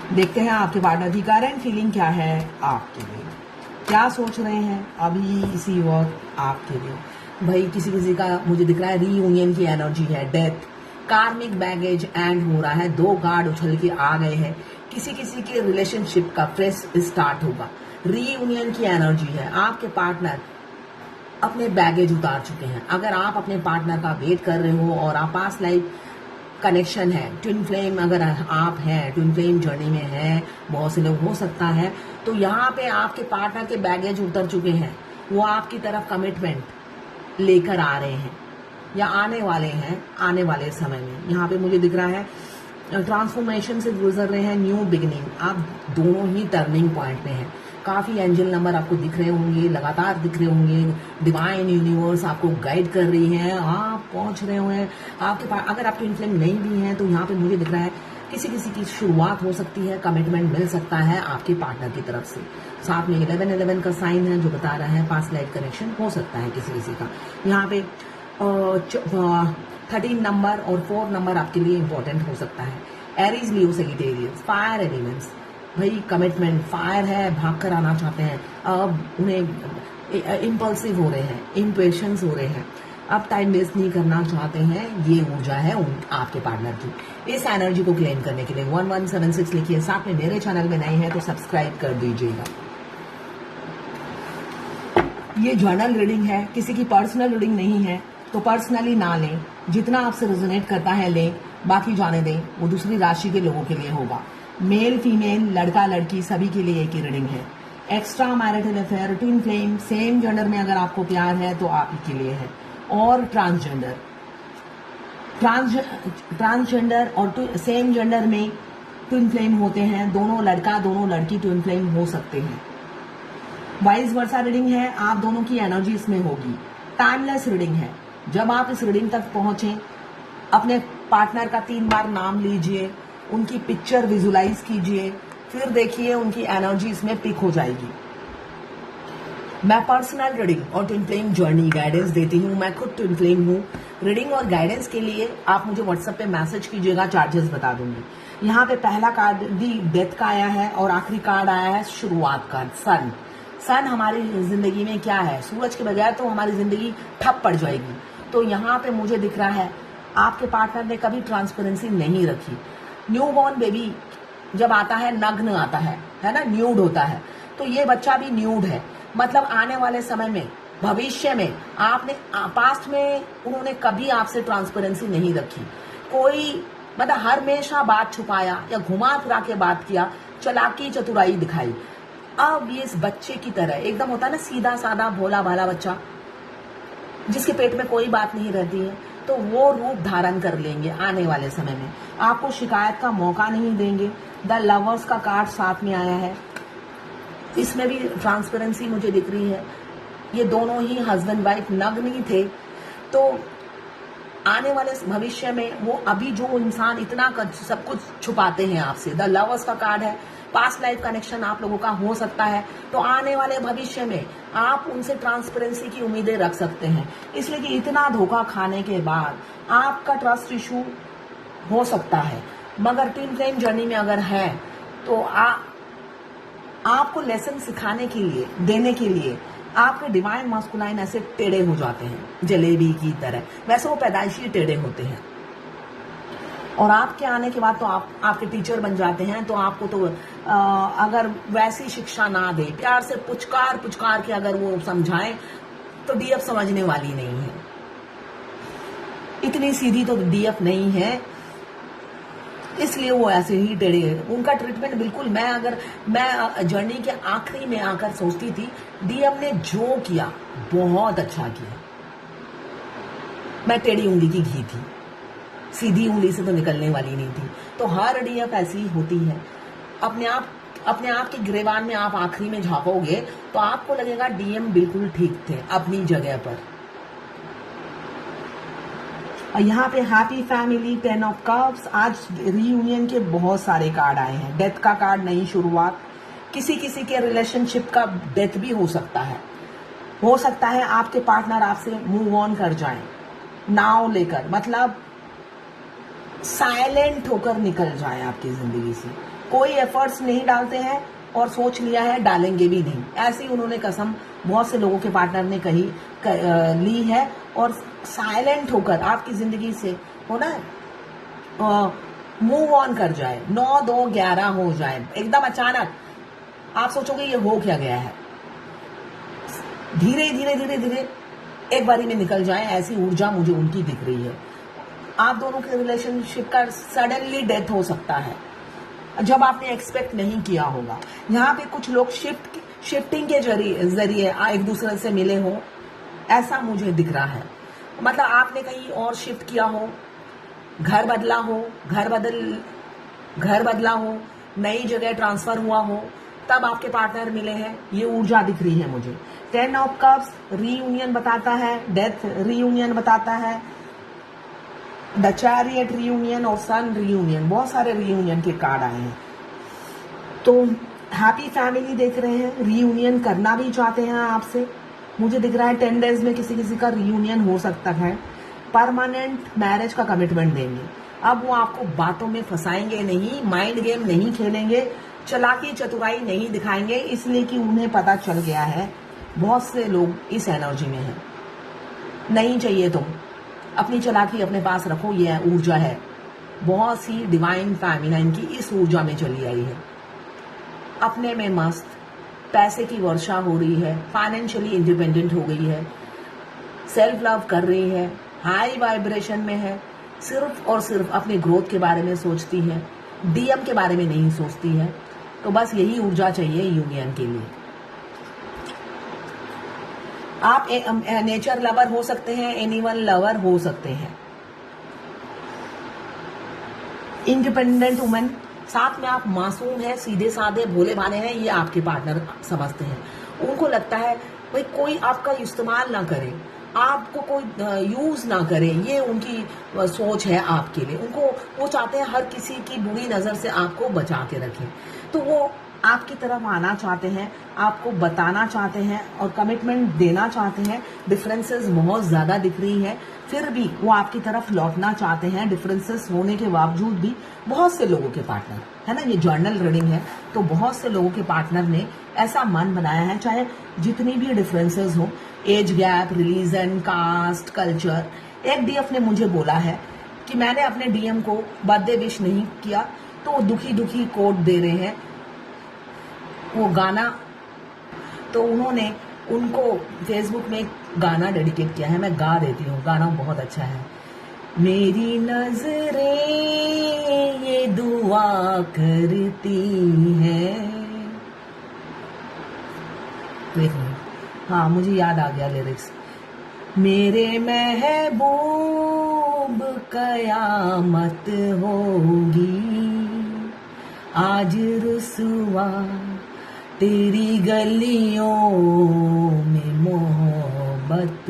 देखते हैं आपके पार्टनर की करंट फीलिंग क्या है आपके लिए, क्या सोच रहे हैं अभी इसी वक्त आपके लिए। भाई किसी किसी का मुझे दिख रहा है रीयूनियन की एनर्जी है, डेथ, कार्मिक बैगेज एंड हो रहा है, 2 कार्ड उछल के आ गए हैं। किसी किसी के रिलेशनशिप का फ्रेश स्टार्ट होगा, रीयूनियन की एनर्जी है। आपके पार्टनर अपने बैगेज उतार चुके हैं। अगर आप अपने पार्टनर का वेट कर रहे हो और आप पास लाइफ कनेक्शन है, ट्विन फ्लेम अगर आप हैं, ट्विन फ्लेम जर्नी में हैं, बहुत से लोग हो सकता है, तो यहाँ पे आपके पार्टनर के बैगेज उतर चुके हैं। वो आपकी तरफ कमिटमेंट लेकर आ रहे हैं या आने वाले हैं आने वाले समय में। यहाँ पे मुझे दिख रहा है ट्रांसफॉर्मेशन से गुजर रहे हैं, न्यू बिगिनिंग। आप दोनों ही टर्निंग पॉइंट पे हैं। काफ़ी एंजल नंबर आपको दिख रहे होंगे, लगातार दिख रहे होंगे। डिवाइन यूनिवर्स आपको गाइड कर रही है, आप पहुंच रहे हुए आपके पास। अगर आप ट्विन फ्लेम नहीं भी हैं तो यहाँ पे मुझे दिख रहा है किसी किसी की शुरुआत हो सकती है, कमिटमेंट मिल सकता है आपके पार्टनर की तरफ से। साथ में 11-11 का साइन है जो बता रहा है पास्ट लाइफ कनेक्शन हो सकता है किसी किसी का। यहाँ पे 13 नंबर और 4 नंबर आपके लिए इंपॉर्टेंट हो सकता है। एरीज, लियो, सैजिटेरियस, फायर एलिमेंट्स। भाई कमिटमेंट फायर है, भाग कर आना चाहते हैं। अब उन्हें इम्पल्सिव हो रहे हैं, इम्पेशंस हो रहे हैं, अब टाइम वेस्ट नहीं करना चाहते हैं। ये ऊर्जा है आपके पार्टनर की। इस एनर्जी को क्लेम करने के लिए 1176 लिखिए। साथ में मेरे चैनल में नए हैं तो सब्सक्राइब कर दीजिएगा। ये जर्नल रीडिंग है, किसी की पर्सनल रीडिंग नहीं है तो पर्सनली ना लें। जितना आपसे रेजोनेट करता है लें, बाकी जाने दें। वो दूसरी राशि के लोगों के लिए होगा। मेल फीमेल, लड़का लड़की सभी के लिए एक ही रीडिंग है। Extra marital affair, twin flame, same gender में अगर आपको प्यार है तो आप ही के लिए है। और ट्रांसजेंडर, ट्रांसजेंडर और सेम जेंडर में ट्विन फ्लेम होते हैं। दोनों लड़का दोनों लड़की ट्विन फ्लेम हो सकते हैं। वाइस वर्सा रीडिंग है, आप दोनों की एनर्जी इसमें होगी। टाइमलेस रीडिंग है। जब आप इस रीडिंग तक पहुंचे, अपने पार्टनर का 3 बार नाम लीजिए, उनकी पिक्चर विजुलाइज कीजिए, फिर देखिए उनकी एनर्जी इसमें पिक हो जाएगी। मैं पर्सनल रीडिंग और ट्विन फ्लेम जर्नी गाइडेंस देती हूँ। मैं खुद ट्विन फ्लेम हूँ। रीडिंग और गाइडेंस के लिए आप मुझे व्हाट्सएप पे मैसेज कीजिएगा, चार्जेस बता दूंगी। यहाँ पे पहला कार्ड दी डेथ का आया है और आखिरी कार्ड आया है शुरुआत का, सन। सन हमारी जिंदगी में क्या है, सूरज के बगैर तो हमारी जिंदगी ठप पड़ जाएगी। तो यहाँ पे मुझे दिख रहा है आपके पार्टनर ने कभी ट्रांसपेरेंसी नहीं रखी। न्यू बॉर्न बेबी जब आता है नग्न आता है ना, न्यूड होता है। तो ये बच्चा भी न्यूड है। मतलब आने वाले समय में, भविष्य में आपने पास्ट में उन्होंने कभी आपसे ट्रांसपेरेंसी नहीं रखी। कोई मतलब हमेशा बात छुपाया या घुमा फिरा के बात किया, चालाकी चतुराई दिखाई। अब ये इस बच्चे की तरह एकदम होता है ना, सीधा साधा भोला भाला बच्चा जिसके पेट में कोई बात नहीं रहती है, तो वो रूप धारण कर लेंगे आने वाले समय में। आपको शिकायत का मौका नहीं देंगे। द लवर्स का कार्ड साथ में आया है, इसमें भी ट्रांसपेरेंसी मुझे दिख रही है। ये दोनों ही हस्बैंड वाइफ नग्न ही थे, तो आने वाले भविष्य में वो अभी जो इंसान इतना सब कुछ छुपाते हैं आपसे, द लवर्स का कार्ड है। पास्ट लाइफ कनेक्शन आप लोगों का हो सकता है, तो आने वाले भविष्य में आप उनसे ट्रांसपेरेंसी की उम्मीदें रख सकते हैं। इसलिए कि इतना धोखा खाने के बाद आपका ट्रस्ट इशू हो सकता है। मगर ट्विन फ्लेम जर्नी में अगर है तो आपको लेसन सिखाने के लिए, देने के लिए आपके डिवाइन मास्कुलाइन ऐसे टेढ़े हो जाते हैं जलेबी की तरह। वैसे वो पैदाइशी टेढ़े होते हैं और आपके आने के बाद तो आपके टीचर बन जाते हैं। तो आपको तो अगर वैसी शिक्षा ना दे, प्यार से पुचकार पुचकार के अगर वो समझाएं तो डीएफ समझने वाली नहीं है। इतनी सीधी तो डीएफ नहीं है, इसलिए वो ऐसे ही टेढ़े है। उनका ट्रीटमेंट बिल्कुल, मैं जर्नी के आखिरी में आकर सोचती थी डीएफ ने जो किया बहुत अच्छा किया। मैं टेढ़ी उंगली की घी थी, सीधी उंगली से तो निकलने वाली नहीं थी। तो हर डीएफ ऐसी ही होती है। अपने आप के गिरेबान में आप आखिरी में झांकोगे तो आपको लगेगा डीएम बिल्कुल ठीक थे अपनी जगह पर। और यहाँ पे हैप्पी फैमिली, 10 ऑफ कप्स। आज रीयूनियन के बहुत सारे कार्ड आए हैं। डेथ का कार्ड, नई शुरुआत। किसी किसी के रिलेशनशिप का डेथ भी हो सकता है। आपके पार्टनर आपसे मूव ऑन कर जाएं नाव लेकर, मतलब साइलेंट होकर निकल जाए आपकी जिंदगी से। कोई एफर्ट्स नहीं डालते हैं और सोच लिया है डालेंगे भी नहीं, ऐसी उन्होंने कसम बहुत से लोगों के पार्टनर ने ली है। और साइलेंट होकर आपकी जिंदगी से हो ना मूव ऑन कर जाए, 9 2 11 हो जाए, एकदम अचानक आप सोचोगे ये हो क्या गया है, धीरे धीरे धीरे धीरे एक बारी में निकल जाए, ऐसी ऊर्जा मुझे उनकी दिख रही है। आप दोनों के रिलेशनशिप का सडनली डेथ हो सकता है जब आपने एक्सपेक्ट नहीं किया होगा। यहाँ पे कुछ लोग शिफ्टिंग के जरिए एक दूसरे से मिले हो, ऐसा मुझे दिख रहा है। मतलब आपने कहीं और शिफ्ट किया हो, घर बदला हो, नई जगह ट्रांसफर हुआ हो, तब आपके पार्टनर मिले हैं, ये ऊर्जा दिख रही है मुझे। 10 ऑफ कप्स रीयूनियन बताता है, डेथ रीयूनियन बताता है, द चैरियट रीयूनियन और सन रीयूनियन, बहुत सारे रीयूनियन के कार्ड आए हैं। तो हैप्पी फैमिली देख रहे हैं, रीयूनियन करना भी चाहते हैं आपसे, मुझे दिख रहा है 10 डेज में किसी का रीयूनियन हो सकता है। परमानेंट मैरिज का कमिटमेंट देंगे। अब वो आपको बातों में फंसाएंगे नहीं, माइंड गेम नहीं खेलेंगे, चालाकी चतुराई नहीं दिखाएंगे, इसलिए कि उन्हें पता चल गया है बहुत से लोग इस एनर्जी में हैं। नहीं चाहिए तुम, अपनी चालाकी अपने पास रखो, ये ऊर्जा है बहुत सी डिवाइन फेमिनाइन की, इस ऊर्जा में चली आई है। अपने में मस्त, पैसे की वर्षा हो रही है, फाइनेंशियली इंडिपेंडेंट हो गई है, सेल्फ लव कर रही है, हाई वाइब्रेशन में है, सिर्फ और सिर्फ अपने ग्रोथ के बारे में सोचती है, डीएम के बारे में नहीं सोचती है। तो बस यही ऊर्जा चाहिए यूनियन के लिए। आप नेचर लवर हो सकते हैं, एनिमल लवर हो सकते हैं, इंडिपेंडेंट वुमेन, साथ में आप मासूम हैं, सीधे साधे भोले भाले हैं, ये आपके पार्टनर समझते हैं। उनको लगता है भाई कोई आपका इस्तेमाल ना करे, आपको कोई यूज ना करे, ये उनकी सोच है आपके लिए। वो चाहते हैं हर किसी की बुरी नजर से आपको बचा के रखें। तो वो आपकी तरफ आना चाहते हैं, आपको बताना चाहते हैं और कमिटमेंट देना चाहते हैं। डिफरेंसेस बहुत ज्यादा दिख रही है, फिर भी वो आपकी तरफ लौटना चाहते हैं, डिफरेंसेस होने के बावजूद भी। बहुत से लोगों के पार्टनर है ना, ये जर्नल रीडिंग है, तो बहुत से लोगों के पार्टनर ने ऐसा मन बनाया है, चाहे जितनी भी डिफरेंसेस हो, age gap, religion, caste, culture. एक डीएफ ने मुझे बोला है कि मैंने अपने डीएम को बर्थडे विश नहीं किया, तो वो दुखी दुखी कोट दे रहे हैं वो गाना। तो उन्होंने उनको फेसबुक में एक गाना डेडिकेट किया है, मैं गा देती हूँ, गाना बहुत अच्छा है। मेरी नजरें ये दुआ करती हैं, तो एक मिनट, हाँ मुझे याद आ गया लिरिक्स। मेरे महबूब कयामत होगी, आज रुसवा तेरी गलियों में मोहब्बत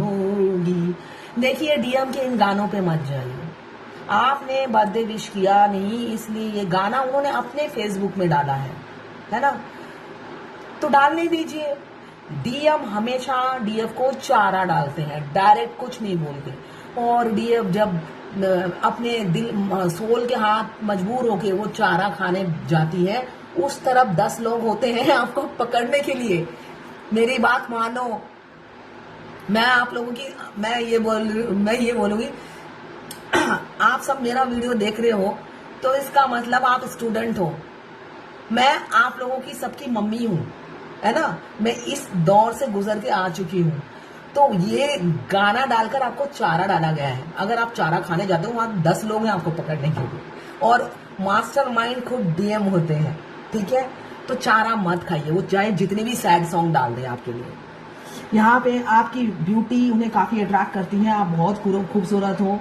होगी। देखिए डीएम के इन गानों पे मत जाइए, आपने बर्थडे विश किया नहीं, इसलिए ये गाना उन्होंने अपने फेसबुक में डाला है ना, तो डालने दीजिए। डीएम हमेशा डीएफ को चारा डालते हैं, डायरेक्ट कुछ नहीं बोलते। और डीएफ जब अपने दिल सोल के हाथ मजबूर होके वो चारा खाने जाती है, उस तरफ 10 लोग होते हैं आपको पकड़ने के लिए। मेरी बात मानो, मैं आप लोगों की मैं ये बोलूंगी आप सब मेरा वीडियो देख रहे हो तो इसका मतलब आप स्टूडेंट हो, मैं आप लोगों की सबकी मम्मी हूँ, है ना, मैं इस दौर से गुजर के आ चुकी हूँ। तो ये गाना डालकर आपको चारा डाला गया है। अगर आप चारा खाने जाते हो, वहां 10 लोग हैं आपको पकड़ने के लिए, और मास्टर माइंड खुद डीएम होते हैं, ठीक है। तो चारा मत खाइए, वो चाहे जितने भी सैड सॉन्ग डाल दें आपके लिए। यहाँ पे आपकी ब्यूटी उन्हें काफी अट्रैक्ट करती है, आप बहुत खूबसूरत हो,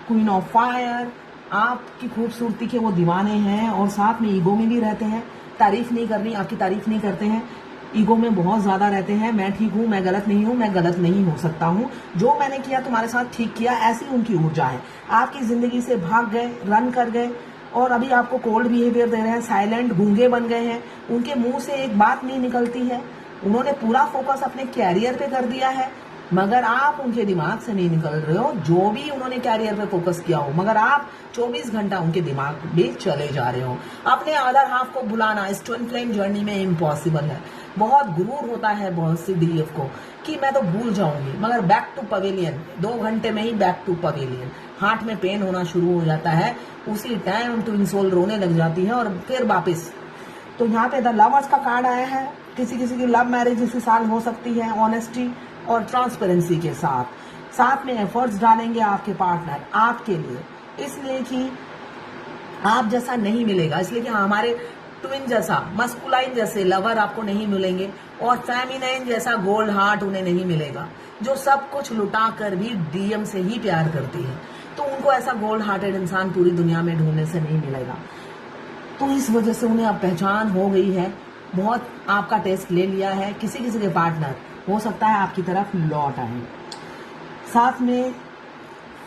क्वीन ऑफ फायर, आपकी खूबसूरती के वो दीवाने हैं, और साथ में ईगो में भी रहते हैं। तारीफ नहीं करनी, आपकी तारीफ नहीं करते हैं, ईगो में बहुत ज्यादा रहते हैं। मैं ठीक हूँ, मैं गलत नहीं हूँ, मैं गलत नहीं हो सकता हूँ, जो मैंने किया तुम्हारे साथ ठीक किया, ऐसी उनकी ऊर्जा है। आपकी जिंदगी से भाग गए, रन कर गए, और अभी आपको कोल्ड बिहेवियर दे रहे हैं, साइलेंट गूंगे बन गए हैं, उनके मुंह से एक बात नहीं निकलती है। उन्होंने पूरा फोकस अपने कैरियर पे कर दिया है, मगर आप उनके दिमाग से नहीं निकल रहे हो, जो भी उन्होंने कैरियर पे फोकस किया हो, मगर आप 24 घंटा उनके दिमाग में चले जा रहे हो। अपने अदर हाफ को भुलाना इस ट्विन फ्लेम जर्नी में इम्पॉसिबल है। बहुत गुरूर होता है बहुत सी डीएफ को कि मैं तो भूल जाऊंगी, मगर बैक टू पवेलियन 2 घंटे में ही बैक टू पवेलियन। हार्ट में पेन होना शुरू हो जाता है, उसी टाइम ट्विन सोल रोने लग जाती है और फिर वापिस। तो यहाँ पे द लवर्स का कार्ड आया है। किसी किसी की लव मैरिज इसी साल हो सकती है, ऑनेस्टी और ट्रांसपेरेंसी के साथ में एफर्ट्स डालेंगे आपके पार्टनर आपके लिए, इसलिए कि आप जैसा नहीं मिलेगा, इसलिए कि हमारे ट्विन जैसा मस्कुलाइन जैसे लवर आपको नहीं मिलेंगे और फेमिनाइन जैसा गोल्ड हार्ट उन्हें नहीं मिलेगा, जो सब कुछ लुटा कर भी डीएम से ही प्यार करती है। तो उनको ऐसा गोल्ड हार्टेड इंसान पूरी दुनिया में ढूंढने से नहीं मिलेगा। तो इस वजह से उन्हें अब पहचान हो गई है, बहुत आपका टेस्ट ले लिया है। किसी किसी के पार्टनर हो सकता है आपकी तरफ लौट आए। साथ में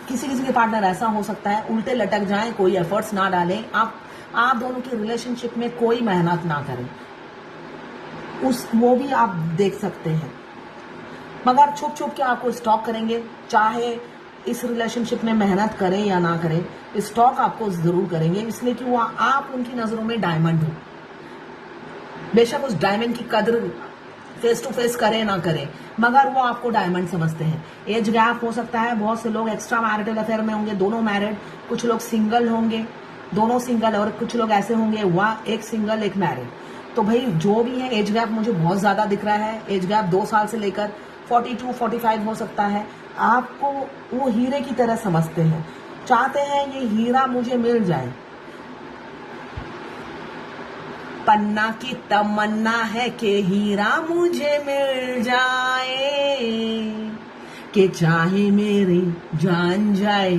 किसी किसी के पार्टनर ऐसा हो सकता है उल्टे लटक जाएं, कोई एफर्ट्स ना डालें, आप दोनों की रिलेशनशिप में कोई मेहनत ना करें, वो भी आप देख सकते हैं। मगर छुप छुप के आपको स्टॉक करेंगे, चाहे इस रिलेशनशिप में मेहनत करें या ना करें, स्टॉक आपको जरूर करेंगे, इसलिए कि वो आप उनकी नजरों में डायमंड हो। बेशक उस डायमंड की कदर फेस टू फेस करें ना करें, मगर वो आपको डायमंड समझते हैं। एज गैप हो सकता है, बहुत से लोग एक्स्ट्रा मैरिटल अफेयर में होंगे, दोनों मैरिड, कुछ लोग सिंगल होंगे, दोनों सिंगल, और कुछ लोग ऐसे होंगे वह एक सिंगल एक मैरिड। तो भाई जो भी है, एज गैप मुझे बहुत ज्यादा दिख रहा है। एज गैप 2 साल से लेकर 42-45 हो सकता है। आपको वो हीरे की तरह समझते हैं, चाहते हैं ये हीरा मुझे मिल जाए। पन्ना की तमन्ना है कि हीरा मुझे मिल जाए, कि चाहे मेरी जान जाए,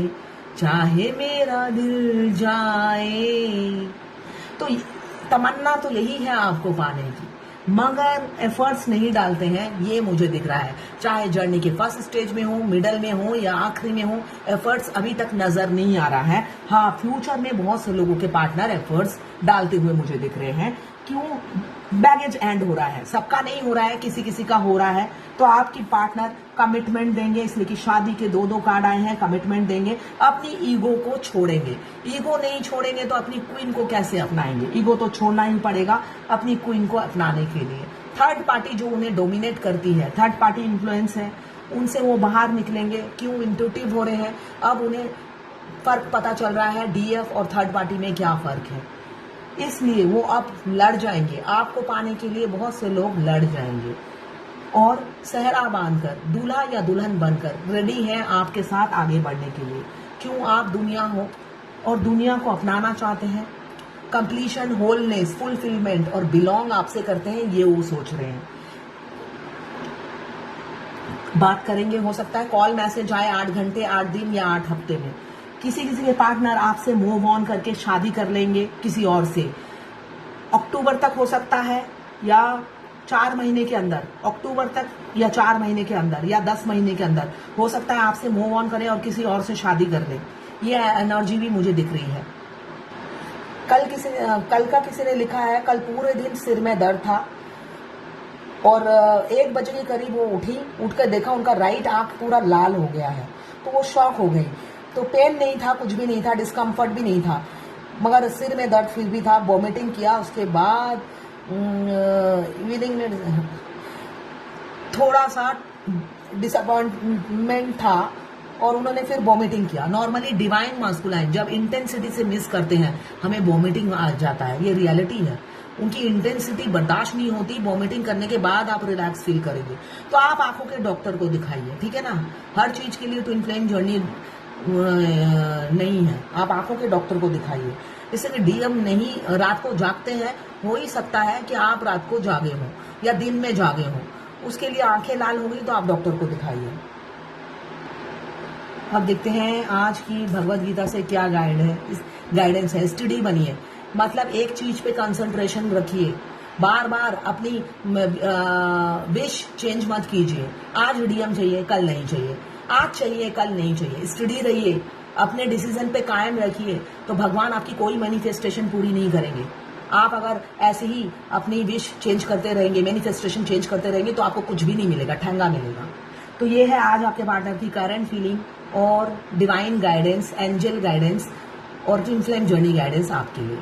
चाहे मेरा दिल जाए। तो तमन्ना तो यही है आपको पाने की, मगर एफर्ट्स नहीं डालते हैं, ये मुझे दिख रहा है। चाहे जर्नी के फर्स्ट स्टेज में हो, मिडल में हो या आखिरी में हो, एफर्ट्स अभी तक नजर नहीं आ रहा है। हाँ, फ्यूचर में बहुत से लोगों के पार्टनर एफर्ट्स डालते हुए मुझे दिख रहे हैं। क्यों? बैगेज एंड हो रहा है, सबका नहीं हो रहा है, किसी किसी का हो रहा है। तो आपकी पार्टनर कमिटमेंट देंगे, इसलिए कि शादी के 2 कार्ड आए हैं, कमिटमेंट देंगे, अपनी ईगो को छोड़ेंगे। ईगो नहीं छोड़ेंगे तो अपनी क्वीन को कैसे अपनाएंगे? ईगो तो छोड़ना ही पड़ेगा अपनी क्वीन को अपनाने के लिए। थर्ड पार्टी जो उन्हें डोमिनेट करती है, थर्ड पार्टी इन्फ्लुएंस है, उनसे वो बाहर निकलेंगे। क्यों? इंट्यूटिव हो रहे हैं, अब उन्हें फर्क पता चल रहा है डीएफ और थर्ड पार्टी में क्या फर्क है, इसलिए वो अब लड़ जाएंगे। आपको पाने के लिए बहुत से लोग लड़ जाएंगे और सहरा बांधकर, दूल्हा या दुल्हन बनकर रेडी हैं आपके साथ आगे बढ़ने के लिए। क्यों? आप दुनिया हो और दुनिया को अपनाना चाहते हैं। कंप्लीशन, होलनेस, फुलफिलमेंट और बिलोंग आपसे करते हैं, ये वो सोच रहे हैं। बात करेंगे, हो सकता है कॉल मैसेज आए 8 घंटे, 8 दिन या 8 हफ्ते में। किसी किसी के पार्टनर आपसे मूव ऑन करके शादी कर लेंगे किसी और से। अक्टूबर तक हो सकता है या 4 महीने के अंदर, अक्टूबर तक या 4 महीने के अंदर या 10 महीने के अंदर हो सकता है आपसे मूव ऑन करें और किसी और से शादी कर लें। ये एनर्जी भी मुझे दिख रही है। कल का किसी ने लिखा है, कल पूरे दिन सिर में दर्द था और 1 बजे के करीब वो उठी, उठकर देखा उनका राइट आंख पूरा लाल हो गया है, तो वो शॉक हो गई। तो पेन नहीं था, कुछ भी नहीं था, डिस्कम्फर्ट भी नहीं था, मगर सिर में दर्द फिर भी था। वॉमिटिंग किया, उसके बाद इवनिंग में थोड़ा सा डिसअपॉइंटमेंट था और उन्होंने फिर वॉमिटिंग किया। नॉर्मली डिवाइन मास्कुलाइन जब इंटेंसिटी से मिस करते हैं हमें वॉमिटिंग आ जाता है, ये रियलिटी है। उनकी इंटेंसिटी बर्दाश्त नहीं होती, वॉमिटिंग करने के बाद आप रिलैक्स फील करेंगे। तो आप आंखों के डॉक्टर को दिखाइए, ठीक है ना। हर चीज के लिए ट्विन फ्लेम जर्नी नहीं है, आप आंखों के डॉक्टर को दिखाइए। इससे डीएम नहीं, रात को जागते हैं, हो ही सकता है कि आप रात को जागे हो या दिन में जागे हो, उसके लिए आंखें लाल हो गई तो आप डॉक्टर को दिखाइए। अब देखते हैं आज की भगवत गीता से क्या गाइडेंस है। स्टडी बनिए, मतलब एक चीज पे कंसंट्रेशन रखिए, बार बार अपनी विश चेंज मत कीजिए। आज डीएम चाहिए, कल नहीं चाहिए, आज चाहिए, कल नहीं चाहिए। स्टडी रहिए, अपने डिसीजन पे कायम रखिए, तो भगवान आपकी कोई मैनिफेस्टेशन पूरी नहीं करेंगे। आप अगर ऐसे ही अपनी विश चेंज करते रहेंगे, मैनिफेस्टेशन चेंज करते रहेंगे, तो आपको कुछ भी नहीं मिलेगा, ठंगा मिलेगा। तो ये है आज आपके पार्टनर की करंट फीलिंग और डिवाइन गाइडेंस, एंजल गाइडेंस और ट्विन फ्लेम जर्नी गाइडेंस आपके लिए।